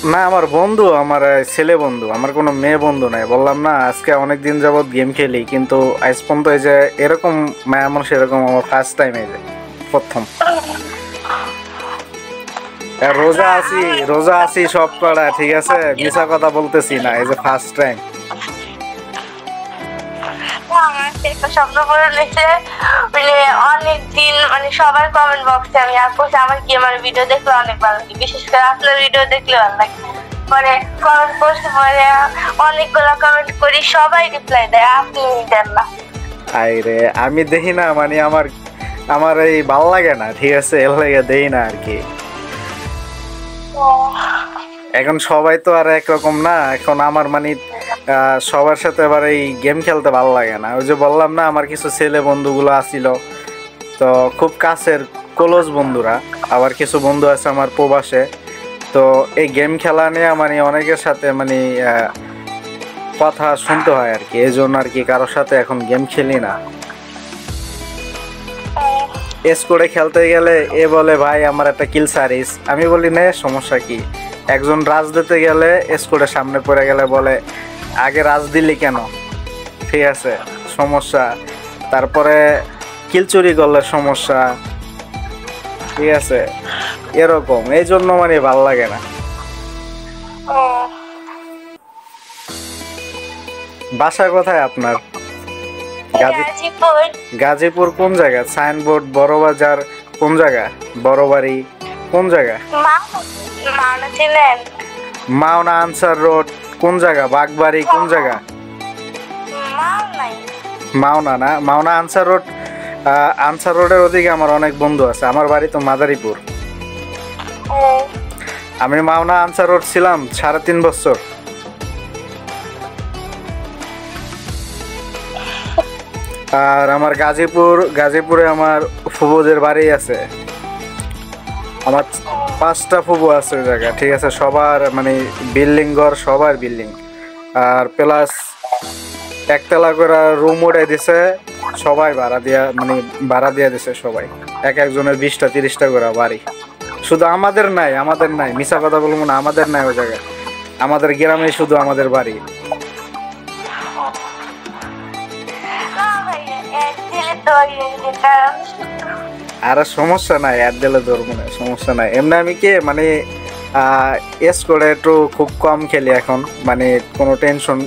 না আমার বন্ধু, আমার ছেলে বন্ধু, আমার কোনো মেয়ে বন্ধু নাই। বললাম না আজকে অনেক দিন যাবৎ গেম খেলি, কিন্তু আজ পর্যন্ত এই যে এরকম মায়া মানুষ এরকম আমার ফার্স্ট টাইম, এই যে প্রথম। রোজা না আছি, আমি রোজা আছি সব করা ঠিক আছে, মিছা কথা বলতেছি না, এই যে ফার্স্ট টাইম। আমার একটা স্বপ্ন পূরণ হয়েছে। মানে অনেকদিন মানে সবার কমেন্ট বক্সে আমি আর করছি আমার কি আমার ভিডিও দেখলে অনেক ভালো লাগে, বিশেষ করে আপনার ভিডিও দেখলে ভালো লাগে। পরে কমেন্ট করছি, পরে অনেকগুলো কমেন্ট করি, সবাই রিপ্লাই দেয়, আপনি দেন না। আরে আমি দেখি না, মানে আমার আমার এই ভাল লাগে না ঠিক আছে, এর লাগে দেই না আর কি। এখন সবাই তো আর একরকম না, এখন আমার মানে সবার সাথে আবার এই গেম খেলতে ভালো লাগে না। ওই যে বললাম না আমার কিছু ছেলে বন্ধুগুলো আসিল, তো খুব কাছের ক্লোজ বন্ধুরা। আবার কিছু বন্ধু আছে আমার প্রবাসে। তো এই গেম খেলা নিয়ে মানে অনেকের সাথে মানে কথা শুনতে হয় আর কি, এই জন্য আর কি কারোর সাথে এখন গেম খেলি না। স্কোরে খেলতে গেলে এ বলে ভাই আমার একটা কিল সারিস, আমি বলি না সমস্যা কি। একজন রাজ দিতে গেলে স্কোরের সামনে পড়ে গেলে বলে আগে রাজ দিলি কেন, ঠিক আছে সমস্যা। তারপরে কিল চুরি করলে সমস্যা, ঠিক আছে এরকম, এই জন্য মানে ভাল লাগে না। বাসা কোথায় আপনার? গাজীপুর। গাজীপুর কোন জায়গা? সাইনবোর্ড বড় বাজার কোন জায়গা? বড় বাড়ি কোন জায়গা? মাওনা ছিলেন? মাওনা আনসার রোড কোন জায়গা? বাগবাড়ি কোন জায়গা? মাওনাই। মাওনা না, মাওনা আনসার রোড। আনসার রোডের ওদিকে আমার অনেক বন্ধু আছে, আমার বাড়ি তো মাদারীপুর। আমি মাওনা আনসার রোড ছিলাম 3.5 বছর। আর আমার গাজীপুরে আমার ফুবুদের বাড়ি আছে। আমার 5টা ফুবু আছে ওই জায়গায়, ঠিক আছে সবার মানে বিল্ডিং ঘর, সবার বিল্ডিং। আর প্লাস একতলা করে রুম উঠে দিছে, সবাই ভাড়া দিয়া দিছে সবাই, এক একজনের 20টা 30টা করে বাড়ি। শুধু আমাদের নাই মিছা কথা বলবো না, আমাদের নাই ওই জায়গায়, আমাদের গ্রামে শুধু আমাদের বাড়ি। আর সমস্যা নাই, অ্যাড দিলে ধরবো না, সমস্যা নাই। এমনি আমি কি মানে এস করে একটু খুব কম খেলি এখন, মানে কোনো টেনশন